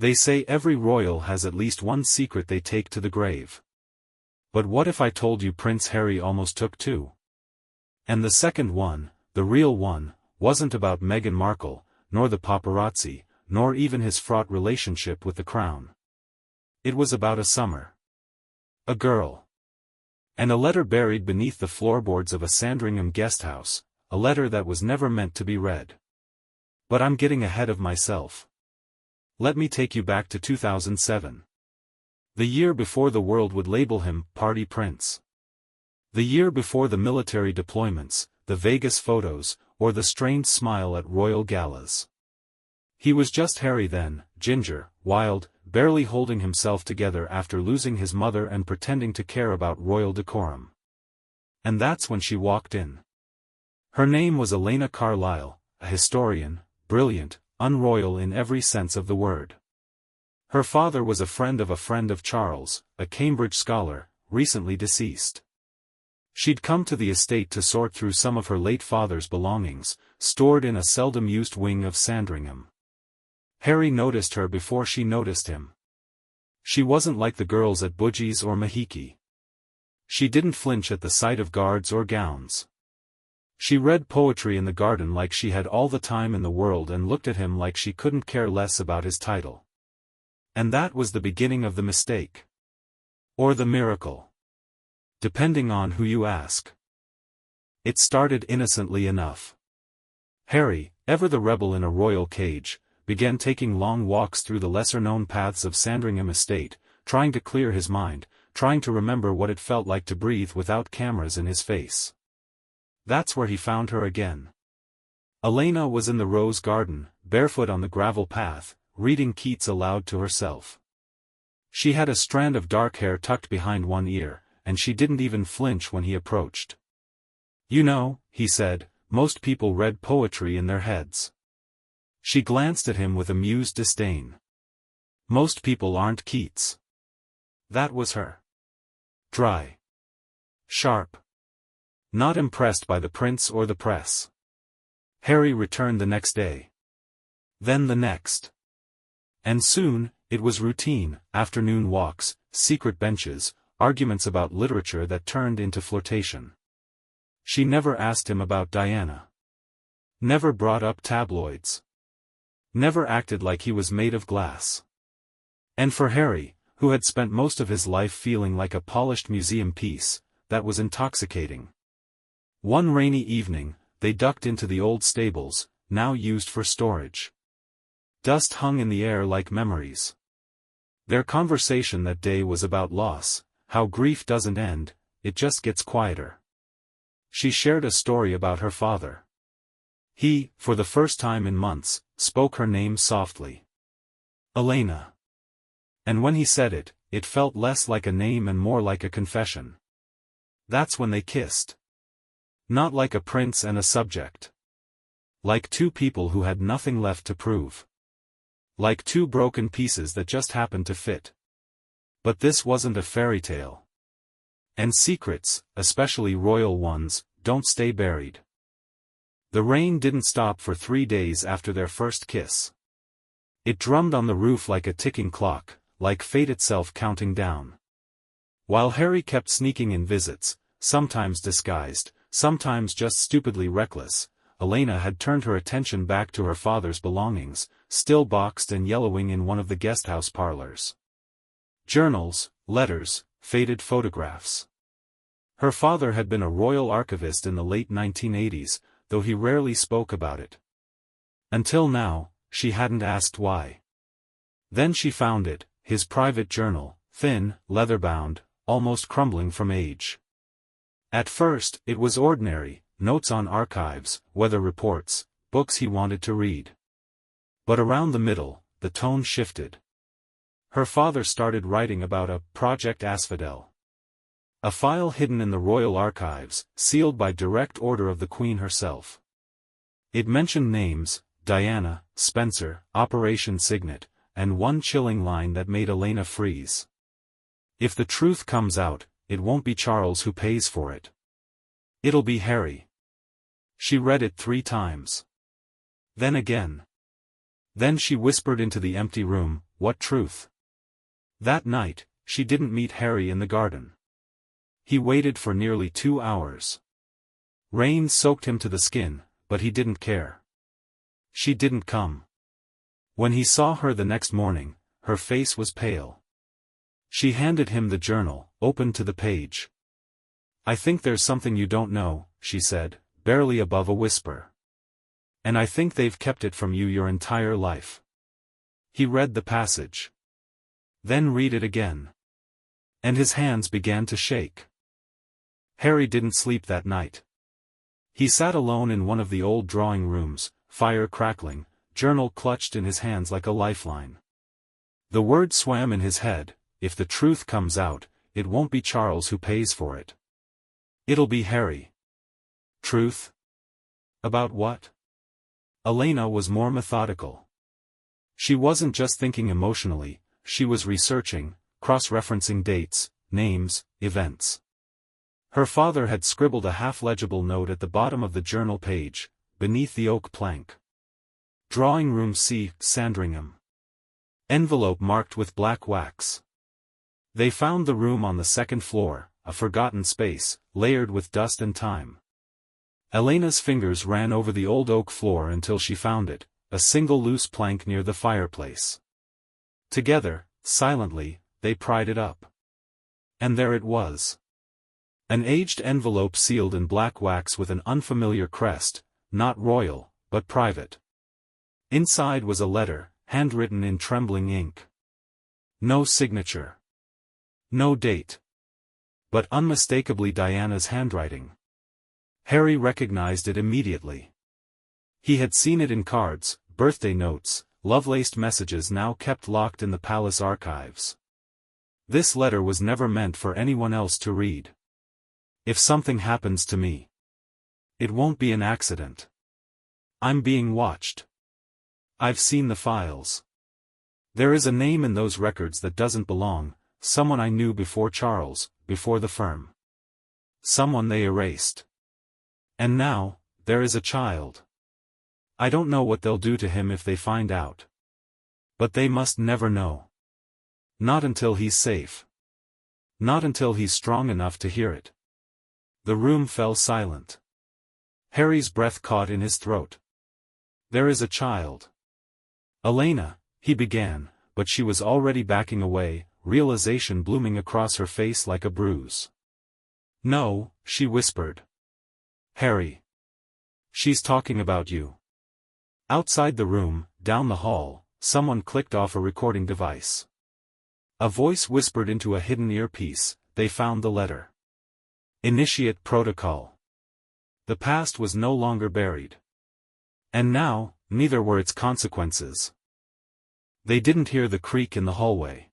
They say every royal has at least one secret they take to the grave. But what if I told you Prince Harry almost took two? And the second one, the real one, wasn't about Meghan Markle, nor the paparazzi, nor even his fraught relationship with the crown. It was about a summer. A girl. And a letter buried beneath the floorboards of a Sandringham guesthouse, a letter that was never meant to be read. But I'm getting ahead of myself. Let me take you back to 2007. The year before the world would label him Party Prince. The year before the military deployments, the Vegas photos, or the strained smile at royal galas. He was just Harry then, ginger, wild, barely holding himself together after losing his mother and pretending to care about royal decorum. And that's when she walked in. Her name was Elena Carlisle, a historian, brilliant, unroyal in every sense of the word. Her father was a friend of Charles, a Cambridge scholar, recently deceased. She'd come to the estate to sort through some of her late father's belongings, stored in a seldom-used wing of Sandringham. Harry noticed her before she noticed him. She wasn't like the girls at Budgie's or Mahiki. She didn't flinch at the sight of guards or gowns. She read poetry in the garden like she had all the time in the world and looked at him like she couldn't care less about his title. And that was the beginning of the mistake. Or the miracle. Depending on who you ask. It started innocently enough. Harry, ever the rebel in a royal cage, began taking long walks through the lesser-known paths of Sandringham Estate, trying to clear his mind, trying to remember what it felt like to breathe without cameras in his face. That's where he found her again. Elena was in the rose garden, barefoot on the gravel path, reading Keats aloud to herself. She had a strand of dark hair tucked behind one ear, and she didn't even flinch when he approached. "You know," he said, "most people read poetry in their heads." She glanced at him with amused disdain. "Most people aren't Keats." That was her. Dry. Sharp. Not impressed by the prince or the press. Harry returned the next day. Then the next. And soon, it was routine, afternoon walks, secret benches, arguments about literature that turned into flirtation. She never asked him about Diana. Never brought up tabloids. Never acted like he was made of glass. And for Harry, who had spent most of his life feeling like a polished museum piece, that was intoxicating. One rainy evening, they ducked into the old stables, now used for storage. Dust hung in the air like memories. Their conversation that day was about loss, how grief doesn't end, it just gets quieter. She shared a story about her father. He, for the first time in months, spoke her name softly. Elena. And when he said it, it felt less like a name and more like a confession. That's when they kissed. Not like a prince and a subject. Like two people who had nothing left to prove. Like two broken pieces that just happened to fit. But this wasn't a fairy tale. And secrets, especially royal ones, don't stay buried. The rain didn't stop for 3 days after their first kiss. It drummed on the roof like a ticking clock, like fate itself counting down. While Harry kept sneaking in visits, sometimes disguised, sometimes just stupidly reckless, Elena had turned her attention back to her father's belongings, still boxed and yellowing in one of the guesthouse parlors. Journals, letters, faded photographs. Her father had been a royal archivist in the late 1980s, though he rarely spoke about it. Until now, she hadn't asked why. Then she found it, his private journal, thin, leather-bound, almost crumbling from age. At first, it was ordinary, notes on archives, weather reports, books he wanted to read. But around the middle, the tone shifted. Her father started writing about a Project Asphodel. A file hidden in the royal archives, sealed by direct order of the Queen herself. It mentioned names, Diana, Spencer, Operation Signet, and one chilling line that made Elena freeze. If the truth comes out, it won't be Charles who pays for it. It'll be Harry. She read it 3 times. Then again. Then she whispered into the empty room, what truth? That night, she didn't meet Harry in the garden. He waited for nearly 2 hours. Rain soaked him to the skin, but he didn't care. She didn't come. When he saw her the next morning, her face was pale. She handed him the journal, open to the page. "I think there's something you don't know," she said, barely above a whisper. "And I think they've kept it from you your entire life." He read the passage. Then read it again. And his hands began to shake. Harry didn't sleep that night. He sat alone in one of the old drawing rooms, fire crackling, journal clutched in his hands like a lifeline. The word swam in his head: if the truth comes out, it won't be Charles who pays for it. It'll be Harry. Truth? About what? Elena was more methodical. She wasn't just thinking emotionally, she was researching, cross-referencing dates, names, events. Her father had scribbled a half-legible note at the bottom of the journal page, beneath the oak plank. Drawing room C, Sandringham. Envelope marked with black wax. They found the room on the second floor, a forgotten space, layered with dust and time. Elena's fingers ran over the old oak floor until she found it, a single loose plank near the fireplace. Together, silently, they pried it up. And there it was. An aged envelope sealed in black wax with an unfamiliar crest, not royal, but private. Inside was a letter, handwritten in trembling ink. No signature. No date. But unmistakably Diana's handwriting. Harry recognized it immediately. He had seen it in cards, birthday notes, love-laced messages now kept locked in the palace archives. This letter was never meant for anyone else to read. "If something happens to me, it won't be an accident. I'm being watched. I've seen the files. There is a name in those records that doesn't belong, someone I knew before Charles, before the firm. Someone they erased. And now, there is a child. I don't know what they'll do to him if they find out. But they must never know. Not until he's safe. Not until he's strong enough to hear it." The room fell silent. Harry's breath caught in his throat. "There is a child." "Elena," he began, but she was already backing away, realization blooming across her face like a bruise. "No," she whispered. "Harry. She's talking about you." Outside the room, down the hall, someone clicked off a recording device. A voice whispered into a hidden earpiece, "They found the letter. Initiate protocol." The past was no longer buried. And now, neither were its consequences. They didn't hear the creak in the hallway.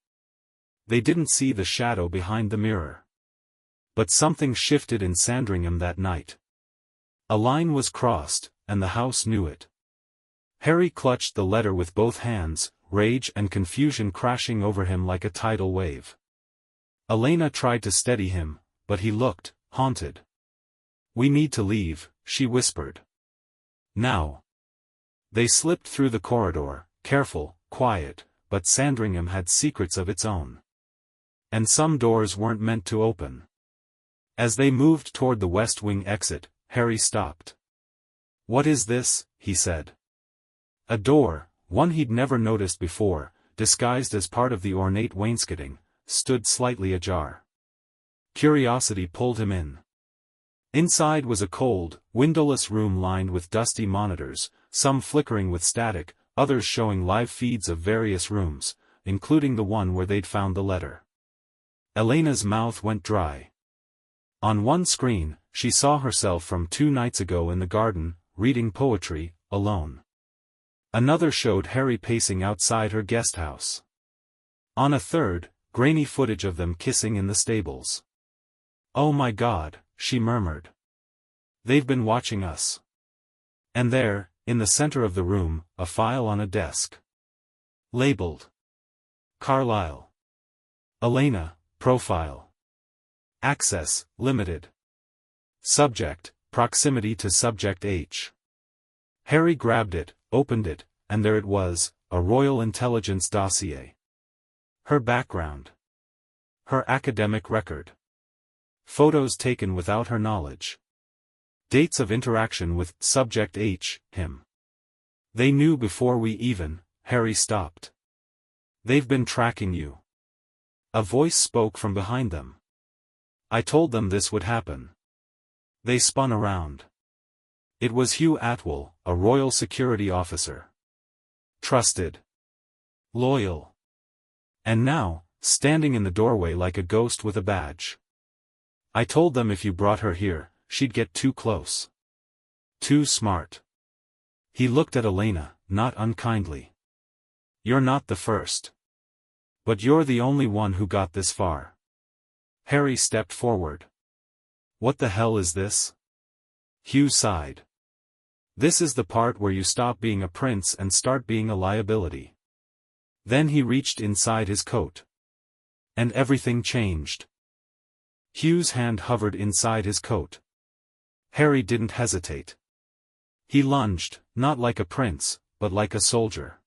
They didn't see the shadow behind the mirror. But something shifted in Sandringham that night. A line was crossed, and the house knew it. Harry clutched the letter with both hands, rage and confusion crashing over him like a tidal wave. Elena tried to steady him, but he looked haunted. "We need to leave," she whispered. "Now." They slipped through the corridor, careful, quiet, but Sandringham had secrets of its own. And some doors weren't meant to open. As they moved toward the West Wing exit, Harry stopped. "What is this?" he said. A door, one he'd never noticed before, disguised as part of the ornate wainscoting, stood slightly ajar. Curiosity pulled him in. Inside was a cold, windowless room lined with dusty monitors, some flickering with static, others showing live feeds of various rooms, including the one where they'd found the letter. Elena's mouth went dry. On one screen, she saw herself from 2 nights ago in the garden, reading poetry, alone. Another showed Harry pacing outside her guest house. On a third, grainy footage of them kissing in the stables. "Oh my God," she murmured. "They've been watching us." And there, in the center of the room, a file on a desk. Labeled. Carlyle. Elena, profile. Access, limited. Subject, proximity to subject H. Harry grabbed it, opened it, and there it was, a Royal Intelligence dossier. Her background. Her academic record. Photos taken without her knowledge. Dates of interaction with subject H, him. They knew before we even, Harry stopped. They've been tracking you. A voice spoke from behind them. I told them this would happen. They spun around. It was Hugh Atwell, a royal security officer. Trusted. Loyal. And now, standing in the doorway like a ghost with a badge. I told them if you brought her here, she'd get too close. Too smart. He looked at Elena, not unkindly. You're not the first. But you're the only one who got this far. Harry stepped forward. What the hell is this? Hugh sighed. This is the part where you stop being a prince and start being a liability. Then he reached inside his coat. And everything changed. Hugh's hand hovered inside his coat. Harry didn't hesitate. He lunged, not like a prince, but like a soldier.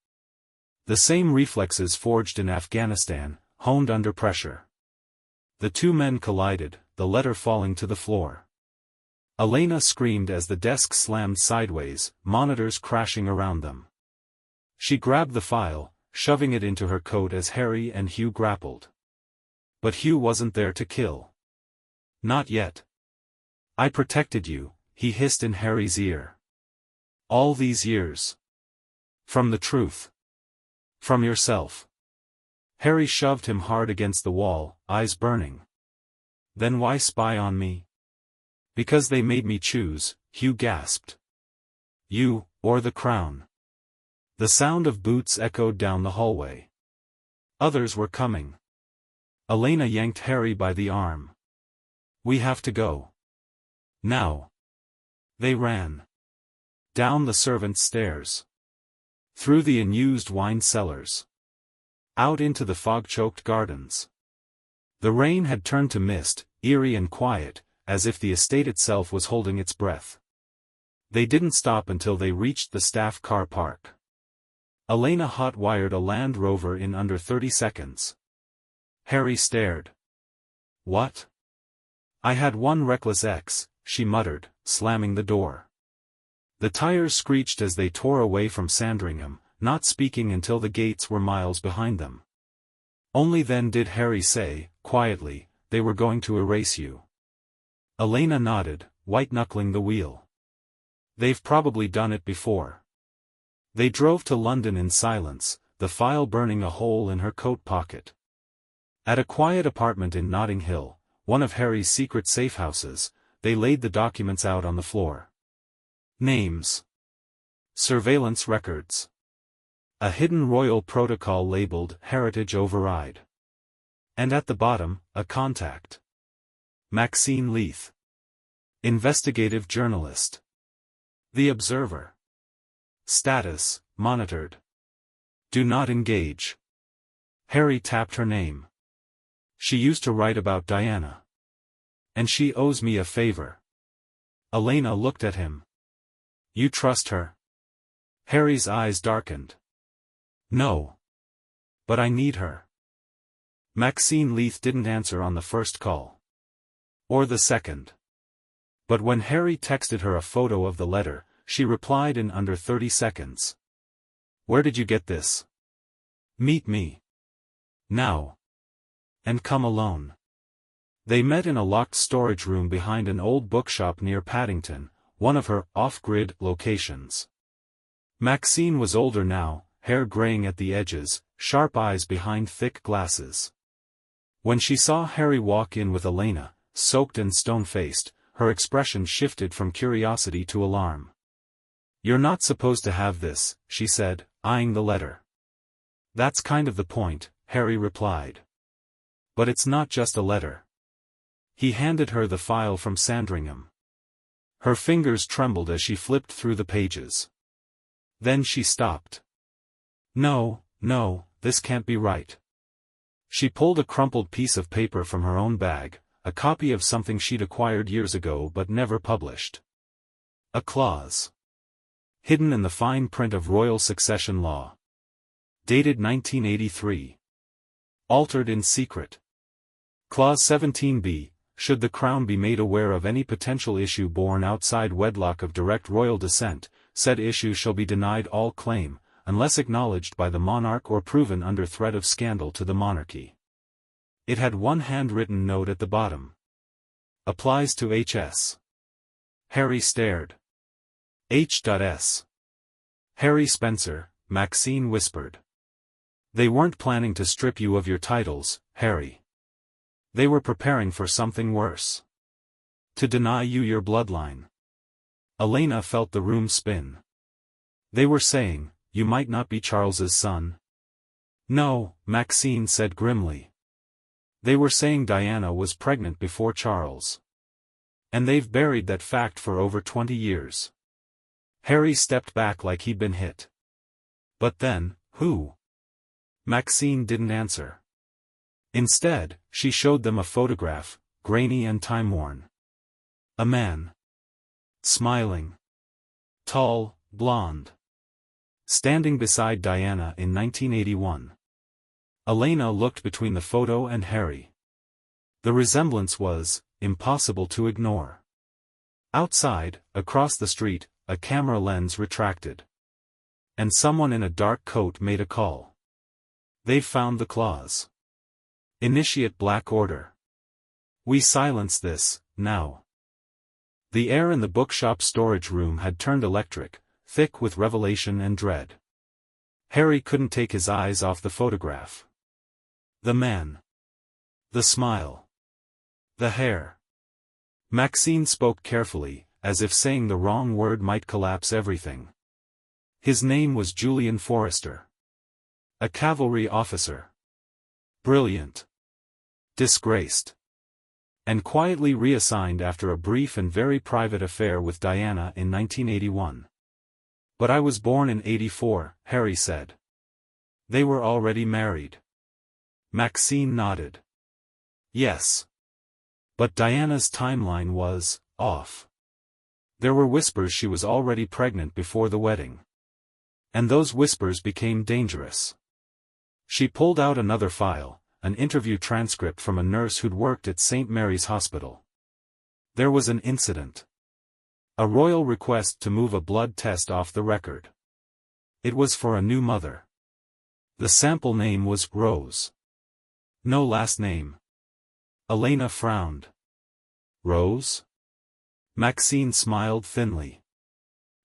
The same reflexes forged in Afghanistan, honed under pressure. The two men collided, the letter falling to the floor. Elena screamed as the desk slammed sideways, monitors crashing around them. She grabbed the file, shoving it into her coat as Harry and Hugh grappled. But Hugh wasn't there to kill. Not yet. I protected you, he hissed in Harry's ear. All these years. From the truth. From yourself. Harry shoved him hard against the wall, eyes burning. Then why spy on me? Because they made me choose, Hugh gasped. You, or the crown. The sound of boots echoed down the hallway. Others were coming. Elena yanked Harry by the arm. We have to go. Now. They ran. Down the servants' stairs. Through the unused wine cellars. Out into the fog-choked gardens. The rain had turned to mist, eerie and quiet, as if the estate itself was holding its breath. They didn't stop until they reached the staff car park. Elena hot-wired a Land Rover in under 30 seconds. Harry stared. What? I had one reckless ex, she muttered, slamming the door. The tires screeched as they tore away from Sandringham, not speaking until the gates were miles behind them. Only then did Harry say, quietly, they were going to erase you. Elena nodded, white-knuckling the wheel. They've probably done it before. They drove to London in silence, the file burning a hole in her coat pocket. At a quiet apartment in Notting Hill, one of Harry's secret safe houses, they laid the documents out on the floor. Names. Surveillance records. A hidden royal protocol labeled Heritage Override. And at the bottom, a contact. Maxine Leith. Investigative journalist. The Observer. Status, monitored. Do not engage. Harry tapped her name. She used to write about Diana. And she owes me a favor. Elena looked at him. You trust her? Harry's eyes darkened. No. But I need her. Maxine Leith didn't answer on the first call. Or the second. But when Harry texted her a photo of the letter, she replied in under 30 seconds. Where did you get this? Meet me. Now. And come alone. They met in a locked storage room behind an old bookshop near Paddington, one of her off-grid locations. Maxine was older now, hair graying at the edges, sharp eyes behind thick glasses. When she saw Harry walk in with Elena, soaked and stone-faced, her expression shifted from curiosity to alarm. You're not supposed to have this, she said, eyeing the letter. That's kind of the point, Harry replied. But it's not just a letter. He handed her the file from Sandringham. Her fingers trembled as she flipped through the pages. Then she stopped. No, this can't be right. She pulled a crumpled piece of paper from her own bag, a copy of something she'd acquired years ago but never published. A clause. Hidden in the fine print of royal succession law. Dated 1983. Altered in secret. Clause 17b. Should the Crown be made aware of any potential issue born outside wedlock of direct royal descent, said issue shall be denied all claim, unless acknowledged by the monarch or proven under threat of scandal to the monarchy. It had one handwritten note at the bottom. Applies to H.S. Harry stared. H.S. Harry Spencer, Maxine whispered. They weren't planning to strip you of your titles, Harry. They were preparing for something worse. To deny you your bloodline. Elena felt the room spin. They were saying, you might not be Charles's son. No, Maxine said grimly. They were saying Diana was pregnant before Charles. And they've buried that fact for over 20 years. Harry stepped back like he'd been hit. But then, who? Maxine didn't answer. Instead, she showed them a photograph, grainy and time-worn. A man. Smiling. Tall, blonde. Standing beside Diana in 1981. Elena looked between the photo and Harry. The resemblance was impossible to ignore. Outside, across the street, a camera lens retracted. And someone in a dark coat made a call. They've found the clause. Initiate Black Order. We silence this, now. The air in the bookshop storage room had turned electric, thick with revelation and dread. Harry couldn't take his eyes off the photograph. The man. The smile. The hair. Maxine spoke carefully, as if saying the wrong word might collapse everything. His name was Julian Forrester. A cavalry officer. Brilliant. Disgraced. And quietly reassigned after a brief and very private affair with Diana in 1981. But I was born in '84, Harry said. They were already married. Maxine nodded. Yes. But Diana's timeline was off. There were whispers she was already pregnant before the wedding. And those whispers became dangerous. She pulled out another file, an interview transcript from a nurse who'd worked at St. Mary's Hospital. There was an incident. A royal request to move a blood test off the record. It was for a new mother. The sample name was Rose. No last name. Elena frowned. Rose? Maxine smiled thinly.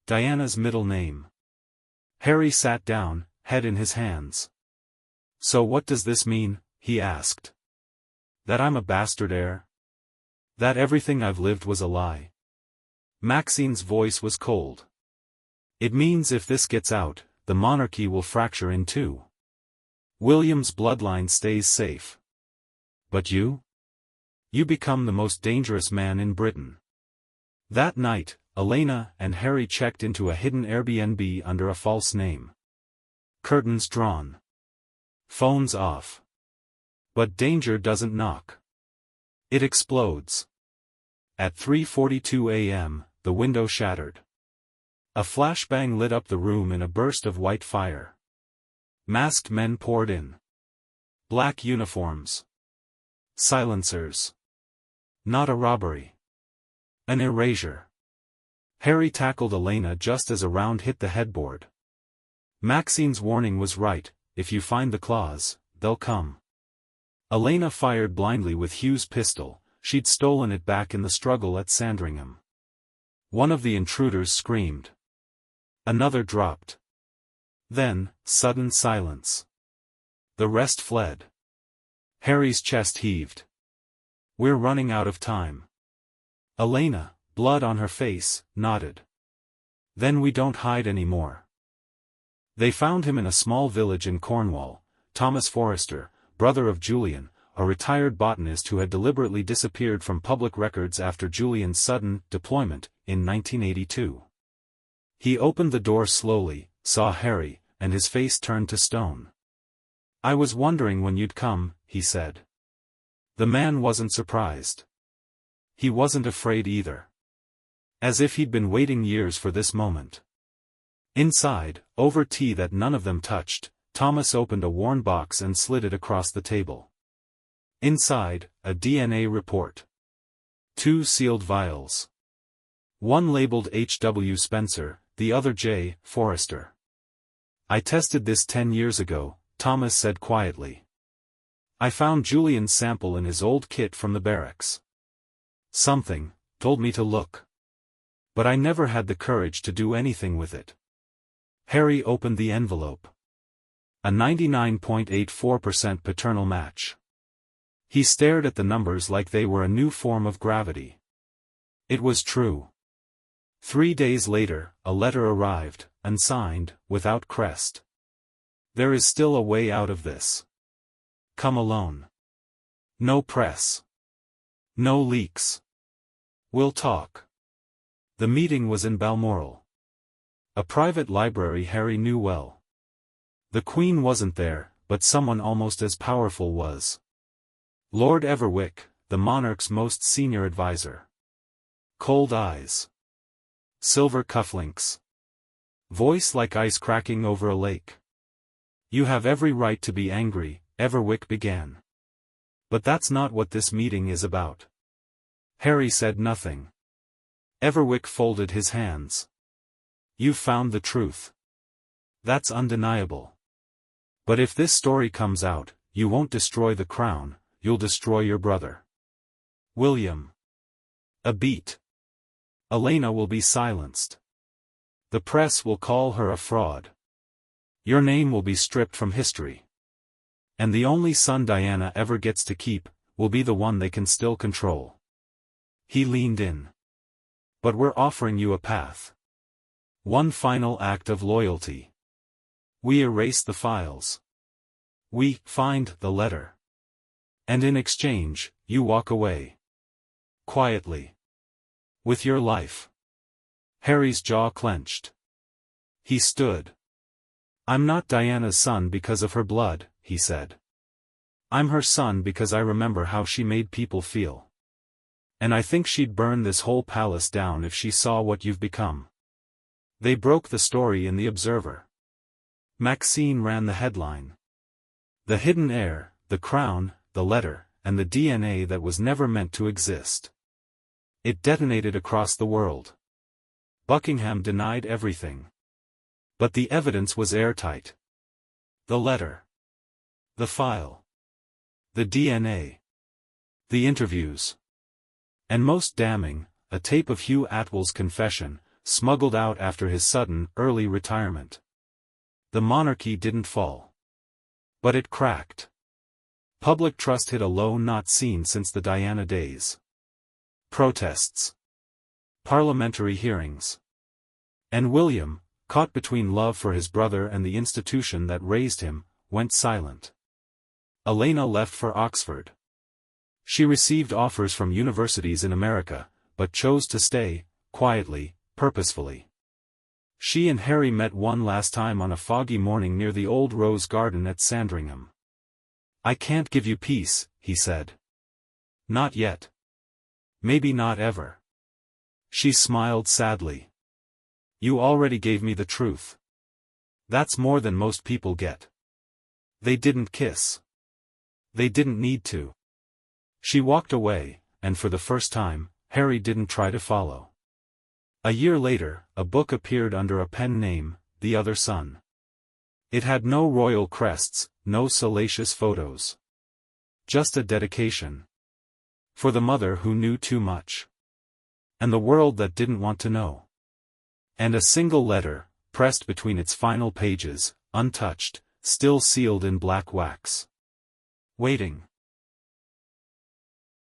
Diana's middle name. Harry sat down, head in his hands. So what does this mean? He asked. That I'm a bastard heir? That everything I've lived was a lie? Maxine's voice was cold. It means if this gets out, the monarchy will fracture in two. William's bloodline stays safe. But you? You become the most dangerous man in Britain. That night, Elena and Harry checked into a hidden Airbnb under a false name. Curtains drawn. Phones off. But danger doesn't knock. It explodes. At 3:42 a.m., the window shattered. A flashbang lit up the room in a burst of white fire. Masked men poured in. Black uniforms. Silencers. Not a robbery. An erasure. Harry tackled Elena just as a round hit the headboard. Maxine's warning was right, if you find the clause, they'll come. Elena fired blindly with Hugh's pistol, she'd stolen it back in the struggle at Sandringham. One of the intruders screamed. Another dropped. Then, sudden silence. The rest fled. Harry's chest heaved. We're running out of time. Elena, blood on her face, nodded. Then we don't hide anymore. They found him in a small village in Cornwall, Thomas Forrester, brother of Julian, a retired botanist who had deliberately disappeared from public records after Julian's sudden deployment in 1982. He opened the door slowly, saw Harry, and his face turned to stone. I was wondering when you'd come, he said. The man wasn't surprised. He wasn't afraid either. As if he'd been waiting years for this moment. Inside, over tea that none of them touched, Thomas opened a worn box and slid it across the table. Inside, a DNA report. 2 sealed vials. One labeled H.W. Spencer, the other J. Forrester. I tested this 10 years ago, Thomas said quietly. I found Julian's sample in his old kit from the barracks. Something told me to look. But I never had the courage to do anything with it. Harry opened the envelope. A 99.84% paternal match. He stared at the numbers like they were a new form of gravity. It was true. 3 days later, a letter arrived, unsigned, without crest. There is still a way out of this. Come alone. No press. No leaks. We'll talk. The meeting was in Balmoral. A private library Harry knew well. The Queen wasn't there, but someone almost as powerful was. Lord Everwick, the monarch's most senior advisor. Cold eyes. Silver cufflinks. Voice like ice cracking over a lake. You have every right to be angry, Everwick began. But that's not what this meeting is about. Harry said nothing. Everwick folded his hands. You've found the truth. That's undeniable. But if this story comes out, you won't destroy the crown, you'll destroy your brother. William. A beat. Elena will be silenced. The press will call her a fraud. Your name will be stripped from history. And the only son Diana ever gets to keep, will be the one they can still control. He leaned in. But we're offering you a path. One final act of loyalty. We erase the files. We find the letter. And in exchange, you walk away. Quietly. With your life. Harry's jaw clenched. He stood. I'm not Diana's son because of her blood, he said. I'm her son because I remember how she made people feel. And I think she'd burn this whole palace down if she saw what you've become. They broke the story in the Observer. Maxine ran the headline. The hidden heir, the crown, the letter, and the DNA that was never meant to exist. It detonated across the world. Buckingham denied everything. But the evidence was airtight. The letter. The file. The DNA. The interviews. And most damning, a tape of Hugh Atwell's confession, smuggled out after his sudden, early retirement. The monarchy didn't fall. But it cracked. Public trust hit a low not seen since the Diana days. Protests. Parliamentary hearings. And William, caught between love for his brother and the institution that raised him, went silent. Elena left for Oxford. She received offers from universities in America, but chose to stay, quietly, purposefully. She and Harry met one last time on a foggy morning near the old rose garden at Sandringham. I can't give you peace, he said. Not yet. Maybe not ever. She smiled sadly. You already gave me the truth. That's more than most people get. They didn't kiss. They didn't need to. She walked away, and for the first time, Harry didn't try to follow. A year later, a book appeared under a pen name, The Other Son. It had no royal crests, no salacious photos. Just a dedication. For the mother who knew too much. And the world that didn't want to know. And a single letter, pressed between its final pages, untouched, still sealed in black wax. Waiting.